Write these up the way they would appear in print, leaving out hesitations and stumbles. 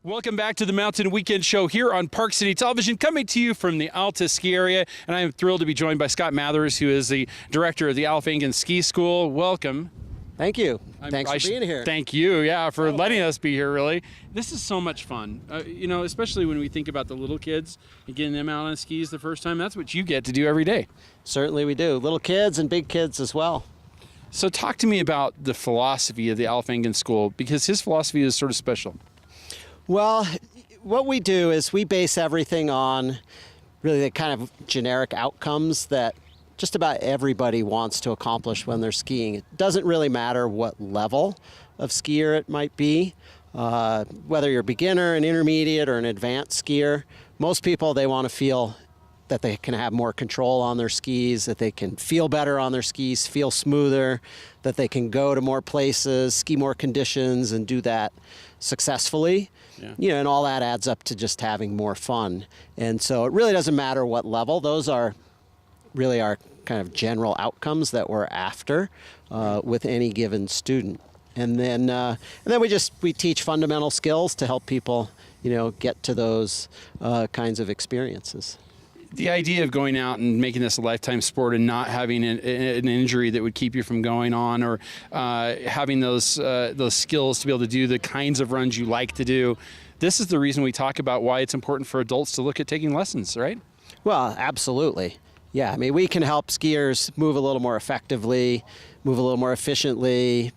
Welcome back to the Mountain Weekend Show here on Park City Television, coming to you from the Alta ski area. And I am thrilled to be joined by Scott Mathers, who is the director of the Alta Ski School. Welcome. Thank you. Thanks for being here. Thank you, for letting us be here, really. This is so much fun, especially when we think about the little kids and getting them out on skis the first time. That's what you get to do every day. Certainly we do. Little kids and big kids as well. So talk to me about the philosophy of the Alta School, because his philosophy is sort of special. Well, what we do is we base everything on really the kind of generic outcomes that just about everybody wants to accomplish when they're skiing. It doesn't really matter what level of skier it might be, whether you're a beginner, an intermediate, or an advanced skier. Most people, they want to feel that they can have more control on their skis, that they can feel better on their skis, feel smoother, that they can go to more places, ski more conditions, and do that successfully. Yeah. And all that adds up to just having more fun. And so it really doesn't matter what level. Those are really our kind of general outcomes that we're after with any given student. And then we teach fundamental skills to help people, get to those kinds of experiences. The idea of going out and making this a lifetime sport and not having an injury that would keep you from going on, or having those skills to be able to do the kinds of runs you like to do. This is the reason we talk about why it's important for adults to look at taking lessons, right? Well, absolutely. Yeah, I mean, we can help skiers move a little more effectively, move a little more efficiently,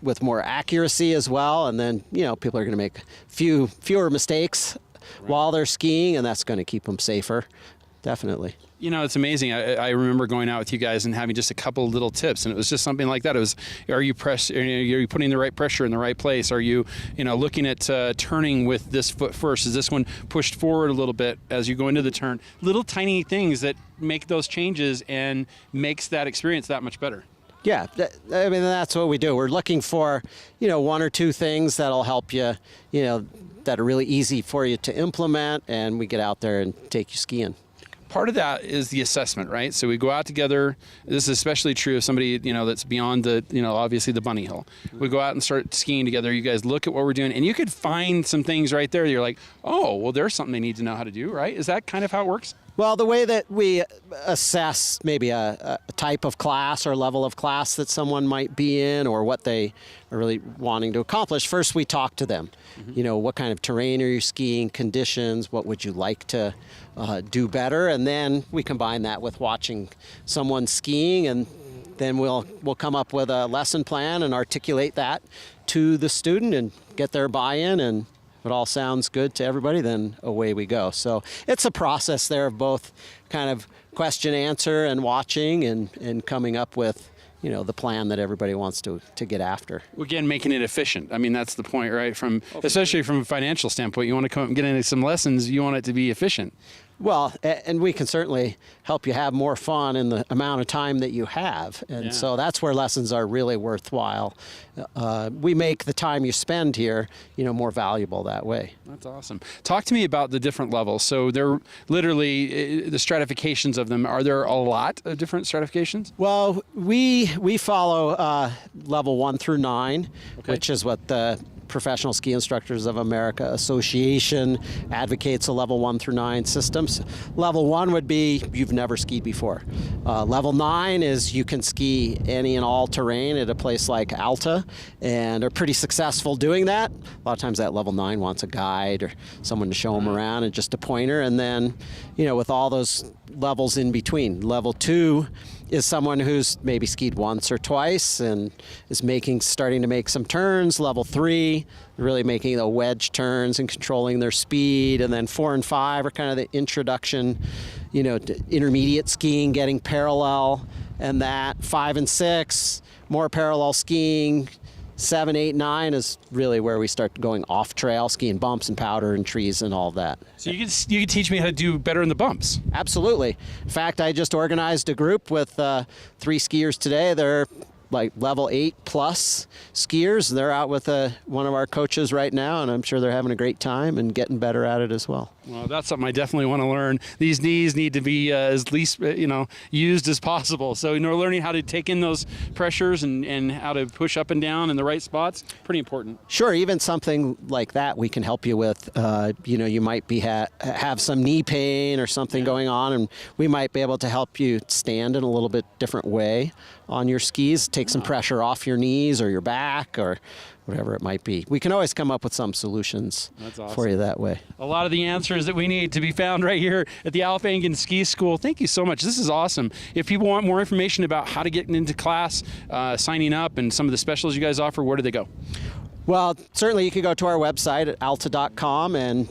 with more accuracy as well. And then, people are going to make fewer mistakes while they're skiing, and that's going to keep them safer. Definitely. It's amazing. I remember going out with you guys and having just a couple of little tips, and it was just something like that. It was, are you putting the right pressure in the right place? Are you, looking at turning with this foot first? Is this one pushed forward a little bit as you go into the turn? Little tiny things that make those changes and makes that experience that much better. Yeah, that's what we do. We're looking for, one or two things that'll help you, that are really easy for you to implement, and we get out there and take you skiing. Part of that is the assessment, right? So we go out together. This is especially true of somebody, that's beyond the, obviously the bunny hill. We go out and start skiing together. You guys look at what we're doing, and you could find some things right there. You're like, oh, well, there's something they need to know how to do, right? Is that kind of how it works? Well, the way that we assess maybe a type of class or level of class that someone might be in, or what they are really wanting to accomplish, first we talk to them. Mm-hmm. What kind of terrain are you skiing, conditions, what would you like to do better? And then we combine that with watching someone skiing, and then we'll come up with a lesson plan and articulate that to the student and get their buy-in. And if it all sounds good to everybody, then away we go. So it's a process there of both kind of question, answer, and watching, and coming up with, the plan that everybody wants to get after. Again, making it efficient. I mean, that's the point, right? Especially from a financial standpoint, you want to come up and get into some lessons, you want it to be efficient. Well, and we can certainly help you have more fun in the amount of time that you have. And so that's where lessons are really worthwhile. We make the time you spend here, more valuable that way. That's awesome. Talk to me about the different levels. So they're literally the stratifications of them. Are there a lot of different stratifications? Well, we follow level 1 through 9, which is what the Professional Ski Instructors of America Association advocates a level 1 through 9 systems. Level 1 would be you've never skied before. Level 9 is you can ski any and all terrain at a place like Alta, and are pretty successful doing that. A lot of times that level 9 wants a guide or someone to show them around, and just a pointer. And then, with all those levels in between. Level 2 is someone who's maybe skied once or twice and is starting to make some turns. Level 3, really making the wedge turns and controlling their speed. And then 4 and 5 are kind of the introduction, to intermediate skiing, getting parallel. And that 5 and 6, more parallel skiing. 7, 8, 9 is really where we start going off trail, skiing bumps and powder and trees and all that. So you can teach me how to do better in the bumps. Absolutely. In fact, I just organized a group with 3 skiers today. They're like level 8 plus skiers. They're out with one of our coaches right now, and I'm sure they're having a great time and getting better at it as well. Well, that's something I definitely want to learn. These knees need to be as least, used as possible. So, learning how to take in those pressures and how to push up and down in the right spots, pretty important. Sure, even something like that we can help you with. You might be have some knee pain or something going on, and we might be able to help you stand in a little bit different way on your skis, take some pressure off your knees or your back or whatever it might be. We can always come up with some solutions for you that way. A lot of the answers that we need to be found right here at the Alta Ski School. Thank you so much. This is awesome. If people want more information about how to get into class, signing up, and some of the specials you guys offer, where do they go? Well, certainly you can go to our website at alta.com, and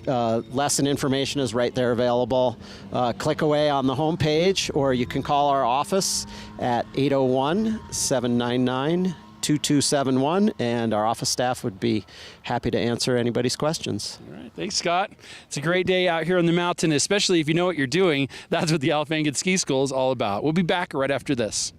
lesson information is right there available. Click away on the homepage, or you can call our office at 801-799-2271, and our office staff would be happy to answer anybody's questions. All right. Thanks, Scott. It's a great day out here on the mountain, especially if you know what you're doing. That's what the Alta Ski School is all about. We'll be back right after this.